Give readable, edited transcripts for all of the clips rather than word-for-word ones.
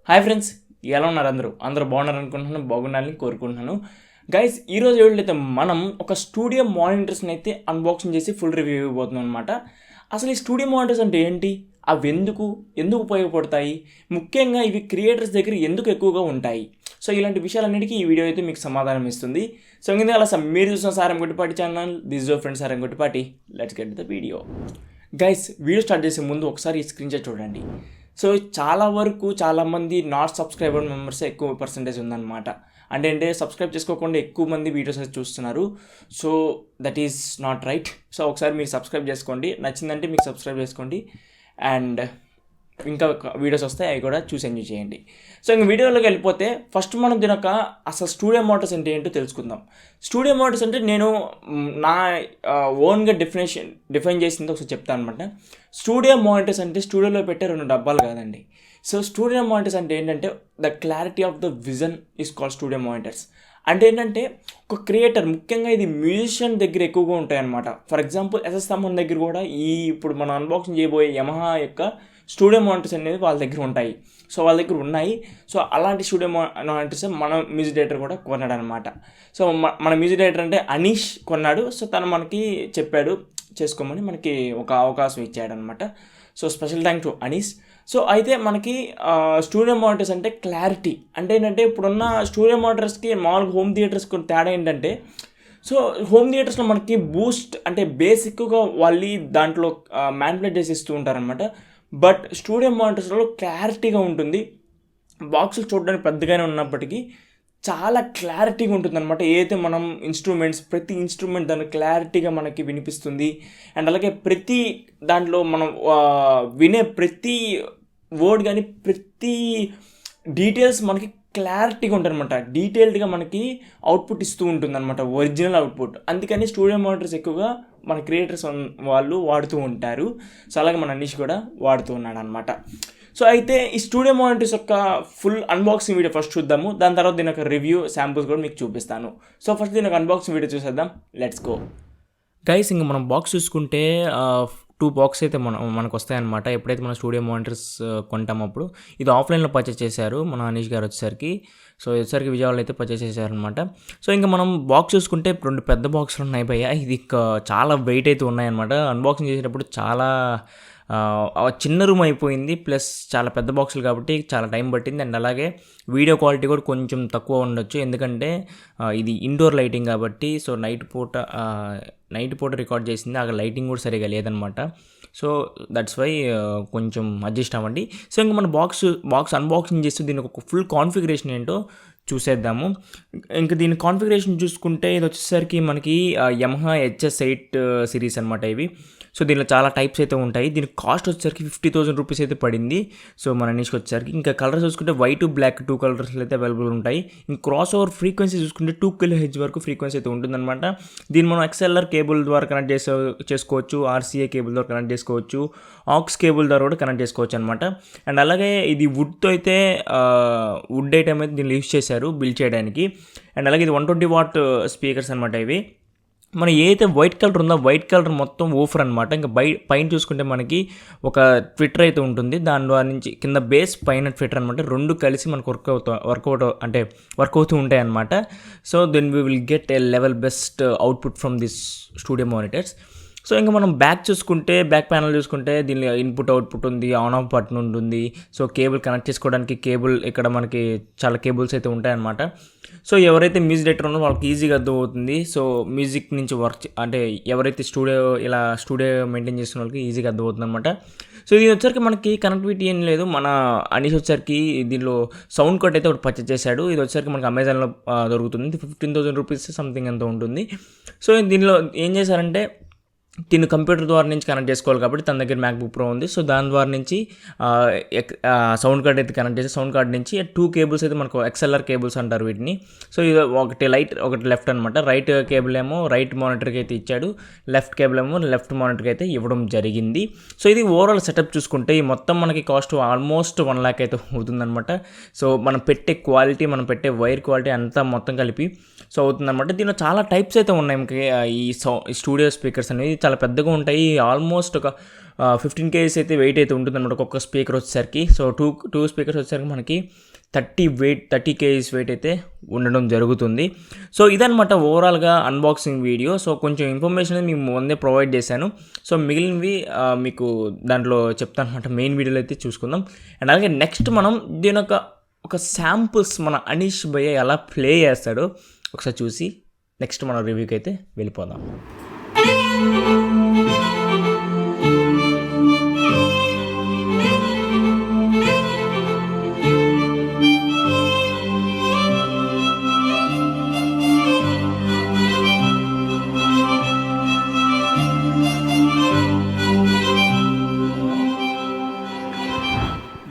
Hi friends, ఎలా ఉన్నారు? అందరూ బాగున్నారు అనుకుంటున్నాను, బాగుండాలని కోరుకుంటున్నాను. గైస్, ఈరోజు వీళ్ళైతే మనం ఒక స్టూడియో మానిటర్స్ని అయితే అన్బాక్సింగ్ చేసి ఫుల్ రివ్యూ ఇవ్వబోతున్నాం అనమాట. అసలు ఈ స్టూడియో మానిటర్స్ అంటే ఏంటి, అవి ఎందుకు ఉపయోగపడతాయి, ముఖ్యంగా ఇవి క్రియేటర్స్ దగ్గర ఎందుకు ఎక్కువగా ఉంటాయి, సో ఇలాంటి విషయాలన్నిటికీ ఈ వీడియో అయితే మీకు సమాధానం ఇస్తుంది. సో ఇందులో అలా మీరు చూసిన Sarangguttipati channel, this your friend Sarangguttipati. Let's get the video. Guys, video start చేసే ముందు ఒకసారి ఈ స్క్రీన్ షాట్ చూడండి. సో చాలామంది నాట్ సబ్స్క్రైబర్ మెంబర్స్ ఎక్కువ పర్సంటేజ్ ఉందన్నమాట. అంటే సబ్స్క్రైబ్ చేసుకోకుండా ఎక్కువ మంది వీడియోస్ అయితే చూస్తున్నారు. So that is not right. So ఒకసారి మీరు సబ్స్క్రైబ్ చేసుకోండి, నచ్చిందంటే మీకు సబ్స్క్రైబ్ చేసుకోండి, అండ్ ఇంకా వీడియోస్ వస్తాయి, అవి కూడా చూసి ఎంజాయ్ చేయండి. సో ఇంక వీడియోలోకి వెళ్ళిపోతే ఫస్ట్ మనం దీనొక అసలు స్టూడియో మోటార్స్ అంటే ఏంటో తెలుసుకుందాం. స్టూడియో మోటార్స్ అంటే నేను నా ఓన్గా డిఫైన్ చేసింది ఒకసారి చెప్తాను అనమాట. స్టూడియో మానిటర్స్ అంటే స్టూడియోలో పెట్టే 2 డబ్బాలు కాదండి. సో స్టూడియో మానిటర్స్ అంటే ఏంటంటే the clarity of the vision is called studio monitors. అంటే ఏంటంటే ఒక క్రియేటర్, ముఖ్యంగా ఇది మ్యూజిషియన్ దగ్గర ఎక్కువగా ఉంటాయన్నమాట. ఫర్ ఎగ్జాంపుల్ ఎస్ఎస్ తమ్మన్ దగ్గర కూడా ఇప్పుడు మనం అన్బాక్సింగ్ చేయబోయే యమహా యొక్క స్టూడియో మానిటర్స్ అనేది వాళ్ళ దగ్గర ఉంటాయి. సో వాళ్ళ దగ్గర ఉన్నాయి. సో అలాంటి స్టూడియో మానిటర్స్ మన మ్యూజిక్ డైరెక్టర్ కూడా కొన్నాడు అనమాట. సో మన మ్యూజిక్ డైరెక్టర్ అంటే అనీష్ కొన్నాడు. సో తను మనకి చెప్పాడు చేసుకోమని, మనకి ఒక అవకాశం ఇచ్చాడనమాట. So special thank to Anish. So అయితే మనకి స్టూడియో మానిటర్స్ అంటే క్లారిటీ అంటే ఏంటంటే, ఇప్పుడున్న స్టూడియో మానిటర్స్కి మామూలుగా హోమ్ థియేటర్స్కి తేడా ఏంటంటే, సో హోమ్ థియేటర్స్లో మనకి బూస్ట్ అంటే బేసిక్గా వాళ్ళు దాంట్లో మ్యానిపులేట్ చేసి ఇస్తూ ఉంటారనమాట. బట్ స్టూడియో మానిటర్స్లో క్లారిటీగా ఉంటుంది. బాక్సులు చూడడానికి పెద్దగానే ఉన్నప్పటికీ చాలా క్లారిటీగా ఉంటుంది అనమాట. ఏదైతే మనం ప్రతి ఇన్స్ట్రుమెంట్ దాని క్లారిటీగా మనకి వినిపిస్తుంది. అండ్ అలాగే ప్రతి దాంట్లో మనం వినే ప్రతి వర్డ్ కానీ ప్రతి డీటెయిల్స్ మనకి క్లారిటీగా ఉంటుంది అనమాట. డీటెయిల్డ్గా మనకి అవుట్పుట్ ఇస్తూ ఉంటుంది అనమాట, ఒరిజినల్ అవుట్పుట్. అందుకని స్టూడియో మానిటర్స్ ఎక్కువగా మన క్రియేటర్స్ వాళ్ళు వాడుతూ ఉంటారు. సో అలాగే మన అనీష్ కూడా వాడుతూ ఉన్నాడు అనమాట. సో అయితే ఈ స్టూడియో మానిటర్స్ యొక్క ఫుల్ అన్బాక్సింగ్ వీడియో ఫస్ట్ చూద్దాము. దాని తర్వాత దీని యొక్క రివ్యూ శాంపుల్స్ కూడా మీకు చూపిస్తాను. సో ఫస్ట్ దీని యొక్క అన్బాక్సింగ్ వీడియో చూసేద్దాం. Let's go. గైస్, ఇంక మనం బాక్స్ చూసుకుంటే 2 బాక్స్ అయితే మనకు వస్తాయన్నమాట. ఎప్పుడైతే మనం స్టూడియో మానిటర్స్ కొంటామో అప్పుడు ఇది ఆఫ్లైన్లో పర్చేస్ చేశారు మన అనీష్ గారు వచ్చేసరికి. సో వచ్చేసరికి విజయవాడలో అయితే పర్చేస్ చేశారనమాట. సో ఇంకా మనం బాక్స్ చూసుకుంటే 2 పెద్ద బాక్సులు ఉన్నాయి భయ్య. ఇది చాలా వెయిట్ అయితే ఉన్నాయన్నమాట. అన్బాక్సింగ్ చేసేటప్పుడు చాలా చిన్న రూమ్ అయిపోయింది, ప్లస్ చాలా పెద్ద బాక్సులు కాబట్టి చాలా టైం పట్టింది. అండ్ అలాగే వీడియో క్వాలిటీ కూడా కొంచెం తక్కువ ఉండొచ్చు, ఎందుకంటే ఇది ఇండోర్ లైటింగ్ కాబట్టి. సో నైట్ పూట రికార్డ్ చేసింది, ఆ లైటింగ్ కూడా సరిగా లేదనమాట. సో దట్స్ వై కొంచెం అడ్జస్ట్ అవ్వండి. సో ఇంకా మన బాక్స్ అన్బాక్సింగ్ చేస్తూ దీనికి ఒక ఫుల్ కాన్ఫిగరేషన్ ఏంటో చూసేద్దాము. ఇంకా దీని కాన్ఫిగరేషన్ చూసుకుంటే ఇది వచ్చేసరికి మనకి యమహా HS8 సిరీస్ అనమాట ఇవి. సో దీనిలో చాలా టైప్స్ అయితే ఉంటాయి. దీని కాస్ట్ వచ్చేసరికి 50,000 రూపీస్ అయితే పడింది. సో మన అనీష్కి వచ్చేసరికి ఇంకా కలర్స్ చూసుకుంటే వైట్, బ్లాక్ 2 కలర్స్లో అయితే అవైలబుల్ ఉంటాయి. ఇంకా క్రాస్ ఓవర్ ఫ్రీక్వెన్సీ చూసుకుంటే 2 kHz వరకు ఫ్రీక్వెన్సీ అయితే ఉంటుందన్నమాట. దీన్ని మనం XLR కేబుల్ ద్వారా కనెక్ట్ చేసుకోవచ్చు, RCA కేబుల్ ద్వారా కనెక్ట్ చేసుకోవచ్చు, ఆక్స్ కేబుల్ ద్వారా కూడా కనెక్ట్ చేసుకోవచ్చు అనమాట. అండ్ అలాగే ఇది వుడ్ ఐటమ్ అయితే దీన్ని యూజ్ చేశారు బిల్డ్ చేయడానికి. అండ్ అలాగే ఇది 120 వాట్ స్పీకర్స్ అనమాట ఇవి. మనం ఏదైతే వైట్ కలర్ ఉందో వైట్ కలర్ మొత్తం ఓఫర్ అనమాట. ఇంకా పైన చూసుకుంటే మనకి ఒక ట్విట్టర్ అయితే ఉంటుంది, దాని ద్వారా నుంచి కింద బేస్ పైన ట్విట్టర్ అనమాట. 2 కలిసి మనకు వర్క్ అవుతూ ఉంటాయి అనమాట. So then we will get a level best output from this studio monitors. So ఇంకా మనం బ్యాక్ ప్యానల్ చూసుకుంటే దీనిలో ఇన్పుట్ అవుట్పుట్ ఉంది, ఆన్ ఆఫ్ బటన్ ఉంటుంది. సో కేబుల్ కనెక్ట్ చేసుకోవడానికి ఇక్కడ మనకి చాలా కేబుల్స్ అయితే ఉంటాయన్నమాట. సో ఎవరైతే మ్యూజిక్ డైరెక్టర్ ఉన్నారో వాళ్ళకి ఈజీగా అర్థమవుతుంది. సో మ్యూజిక్ నుంచి ఎవరైతే స్టూడియో మెయింటైన్ చేస్తున్న వాళ్ళకి ఈజీగా అర్థమవుతుంది అనమాట. సో ఇది వచ్చరికి మనకి కనెక్టివిటీ ఏం లేదు. మన అనీష్ వచ్చరికి దీనిలో సౌండ్ కార్డ్ అయితే ఒకటి పర్చేస్ చేశాడు. ఇది వచ్చరికి మనకి అమెజాన్లో దొరుకుతుంది. 15,000 రూపీస్ సంథింగ్ ఎంత ఉంటుంది. సో దీనిలో ఏం చేశారంటే, దీన్ని కంప్యూటర్ ద్వారా నుంచి కనెక్ట్ చేసుకోవాలి కాబట్టి తన దగ్గర మ్యాక్బుక్ ప్రో ఉంది. సో దాని ద్వారా నుంచి సౌండ్ కార్డ్ అయితే కనెక్ట్ చేసి సౌండ్ కార్డ్ నుంచి 2 కేబుల్స్ అయితే మనకు XLR కేబుల్స్ అంటారు వీటిని. సో ఇది ఒకటి లెఫ్ట్ అనమాట. రైట్ కేబుల్ ఏమో రైట్ మానిటర్కి అయితే ఇచ్చాడు, లెఫ్ట్ కేబుల్ ఏమో లెఫ్ట్ మానిటర్కి అయితే ఇవ్వడం జరిగింది. సో ఇది ఓవరాల్ సెటప్ చూసుకుంటే ఈ మొత్తం మనకి కాస్ట్ ఆల్మోస్ట్ 1 lakh అయితే అవుతుందన్నమాట. సో మనం పెట్టే క్వాలిటీ, మనం పెట్టే వైర్ క్వాలిటీ అంతా మొత్తం కలిపి సో అవుతుందన్నమాట. దీనిలో చాలా టైప్స్ అయితే ఉన్నాయి. ఈ స్టూడియో స్పీకర్స్ అనేవి చాలా పెద్దగా ఉంటాయి. ఆల్మోస్ట్ ఒక 15 kgs అయితే వెయిట్ అయితే ఉంటుందన్నమాట ఒక్కొక్క స్పీకర్ వచ్చేసరికి. సో టూ స్పీకర్స్ వచ్చేసరికి మనకి 30 kgs వెయిట్ అయితే ఉండడం జరుగుతుంది. సో ఇదనమాట ఓవరాల్గా అన్బాక్సింగ్ వీడియో. సో కొంచెం ఇన్ఫర్మేషన్ మీకు ముందే ప్రొవైడ్ చేశాను. సో మిగిలినవి మీకు దాంట్లో చెప్తాను అనమాట. మెయిన్ వీడియోలో అయితే చూసుకుందాం. అండ్ అలాగే నెక్స్ట్ మనం దీని ఒక శాంపుల్స్ మన అనీష్ భయ్య ఎలా ప్లే చేస్తాడో ఒకసారి చూసి నెక్స్ట్ మన రివ్యూకి అయితే వెళ్ళిపోదాం.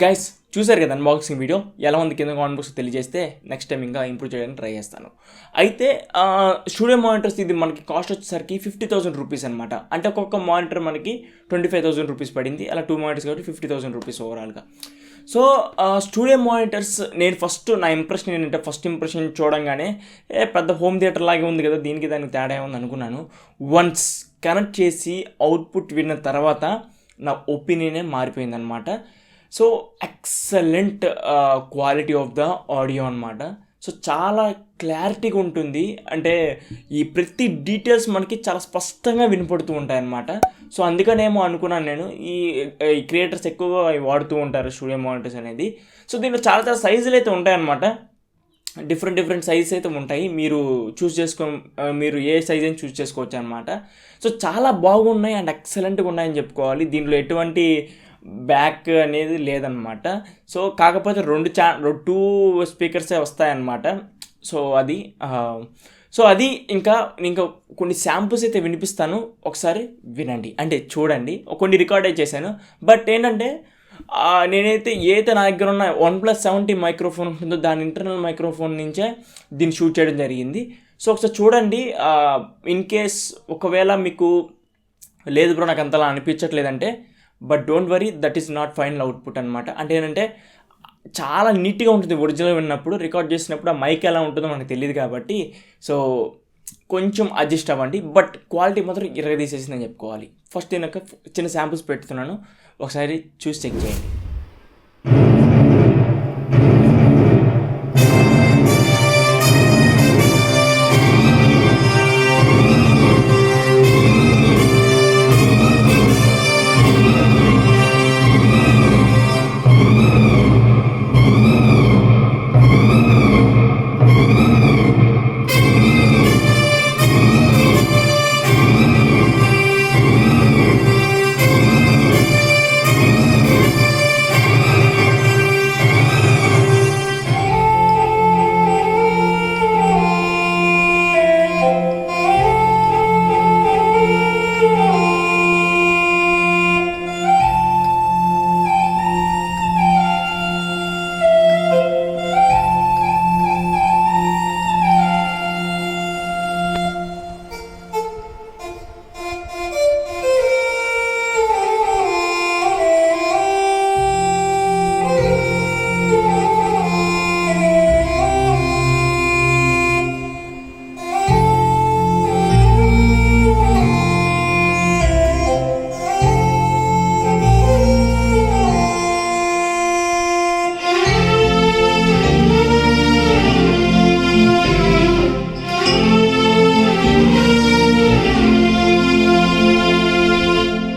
గైస్ చూసారు కదా అన్బాక్సింగ్ వీడియో, ఎలా ఉంది కింద కామెంట్ బాక్స్ తెలియజేస్తే నెక్స్ట్ టైం ఇంకా ఇంప్రూవ్ చేయడానికి ట్రై చేస్తాను. అయితే స్టూడియో మానిటర్స్ ఇది మనకి కాస్ట్ వచ్చేసరికి 50,000 రూపీస్ అనమాట. అంటే ఒక్కొక్క మానిటర్ మనకి 25,000 రూపీస్ పడింది. అలా 2 మానిటర్స్ కాబట్టి 50,000 రూపీస్ ఓవరాల్గా. సో స్టూడియో మానిటర్స్ నా ఇంప్రెషన్ ఏంటంటే ఫస్ట్ ఇంప్రెషన్ చూడంగానే పెద్ద హోమ్ థియేటర్ లాగే ఉంది కదా, దానికి తేడా ఏముంది అనుకున్నాను. వన్స్ కనెక్ట్ చేసి అవుట్పుట్ విన్న తర్వాత నా ఒపీనియనే మారిపోయిందనమాట. So excellent quality of the audio అనమాట. సో చాలా క్లారిటీగా ఉంటుంది. అంటే ఈ ప్రతి డీటెయిల్స్ మనకి చాలా స్పష్టంగా వినపడుతూ ఉంటాయన్నమాట. సో అందుకనేమో అనుకున్నాను నేను, ఈ క్రియేటర్స్ ఎక్కువగా వాడుతూ ఉంటారు స్టూడియో మానిటర్స్ అనేది. సో దీంట్లో చాలా సైజులు అయితే ఉంటాయన్నమాట. డిఫరెంట్ సైజెస్ అయితే ఉంటాయి. మీరు మీరు ఏ సైజ్ అని చూస్ చేసుకోవచ్చు అనమాట. సో చాలా బాగున్నాయి అండ్ ఎక్సలెంట్గా ఉన్నాయని చెప్పుకోవాలి. దీంట్లో ఎటువంటి బ్యాక్ అనేది లేదనమాట. సో కాకపోతే 2 స్పీకర్సే వస్తాయన్నమాట. సో అది ఇంకా కొన్ని శాంపుల్స్ అయితే వినిపిస్తాను, ఒకసారి వినండి. అంటే చూడండి, కొన్ని రికార్డ్ అయితే చేశాను. బట్ ఏంటంటే నేనైతే నా దగ్గర ఉన్న OnePlus 70 మైక్రోఫోన్ ఉంటుందో దాని ఇంటర్నల్ మైక్రోఫోన్ నుంచే దీన్ని షూట్ చేయడం జరిగింది. సో ఒకసారి చూడండి. ఇన్ కేస్ ఒకవేళ మీకు లేదు బ్రో నాకు అంతలా అనిపించట్లేదంటే, but don't worry, that is not final output అనమాట. అంటే ఏంటంటే చాలా నీట్గా ఉంటుంది ఒరిజినల్ విన్నప్పుడు. రికార్డ్ చేసినప్పుడు ఆ మైక్ ఎలా ఉంటుందో మనకు తెలియదు కాబట్టి సో కొంచెం అడ్జస్ట్ అవ్వండి. బట్ క్వాలిటీ మాత్రం ఇరగదీసేసిందని చెప్పుకోవాలి. ఫస్ట్ నేను ఒక చిన్న శాంపుల్స్ పెడుతున్నాను, ఒకసారి చూసి చెక్ చేయండి.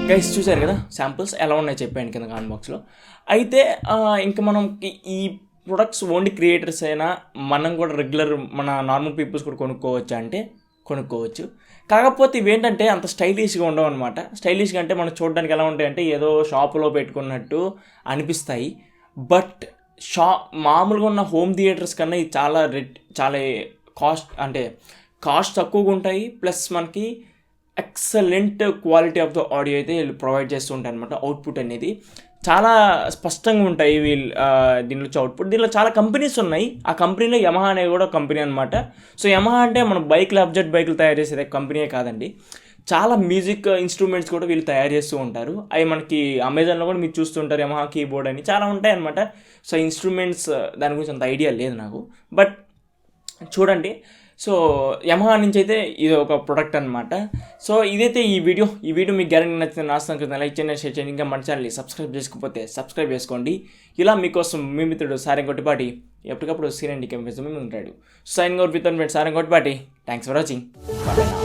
గైస్ చూసారు కదా శాంపుల్స్ ఎలా ఉన్నాయో చెప్పాను కింద కామెంట్ బాక్స్లో. అయితే ఇంకా మనం ఈ ప్రొడక్ట్స్ ఓన్లీ క్రియేటర్స్ అయినా మనం కూడా రెగ్యులర్ మన నార్మల్ పీపుల్స్ కూడా కొనుక్కోవచ్చా అంటే కొనుక్కోవచ్చు. కాకపోతే ఇవేంటంటే అంత స్టైలిష్గా ఉండవు అనమాట. స్టైలిష్గా అంటే మనం చూడడానికి ఎలా ఉంటాయంటే ఏదో షాపులో పెట్టుకున్నట్టు అనిపిస్తాయి. బట్ మామూలుగా ఉన్న హోమ్ థియేటర్స్ కన్నా ఇది చాలా కాస్ట్ తక్కువగా ఉంటాయి. ప్లస్ మనకి excellent quality of the audio అయితే వీళ్ళు ప్రొవైడ్ చేస్తూ ఉంటాయి అనమాట. అవుట్పుట్ అనేది చాలా స్పష్టంగా ఉంటాయి దీనిలో అవుట్పుట్. దీనిలో చాలా కంపెనీస్ ఉన్నాయి. ఆ కంపెనీలో యమహా అనేది కూడా కంపెనీ అనమాట. సో యమహా అంటే మన అబ్జెక్ట్ బైకులు తయారు చేసేది కంపెనీయే కాదండి. చాలా మ్యూజిక్ ఇన్స్ట్రుమెంట్స్ కూడా వీళ్ళు తయారు చేస్తూ ఉంటారు. అవి మనకి అమెజాన్లో కూడా మీరు చూస్తుంటారు, యమహా కీబోర్డ్ అని చాలా ఉంటాయి అనమాట. సో ఇన్స్ట్రుమెంట్స్ దాని గురించి అంత ఐడియా లేదు నాకు. బట్ చూడండి, సో యమహా నుంచి అయితే ఇది ఒక ప్రొడక్ట్ అనమాట. సో ఇదైతే ఈ వీడియో మీకు గ్యారెంటీ నచ్చితే నాశనం లైక్ చేయండి, షేర్ చేయండి. ఇంకా మన ఛానల్ని సబ్స్క్రైబ్ చేసుకోకపోతే సబ్స్క్రైబ్ చేసుకోండి. ఇలా మీకోసం మీ మిత్రుడు సారంగొట్టిపాటి ఎప్పటికప్పుడు సీన్&Tech ఉంటాడు. Sign out with Sarangottipati. Thanks for watching.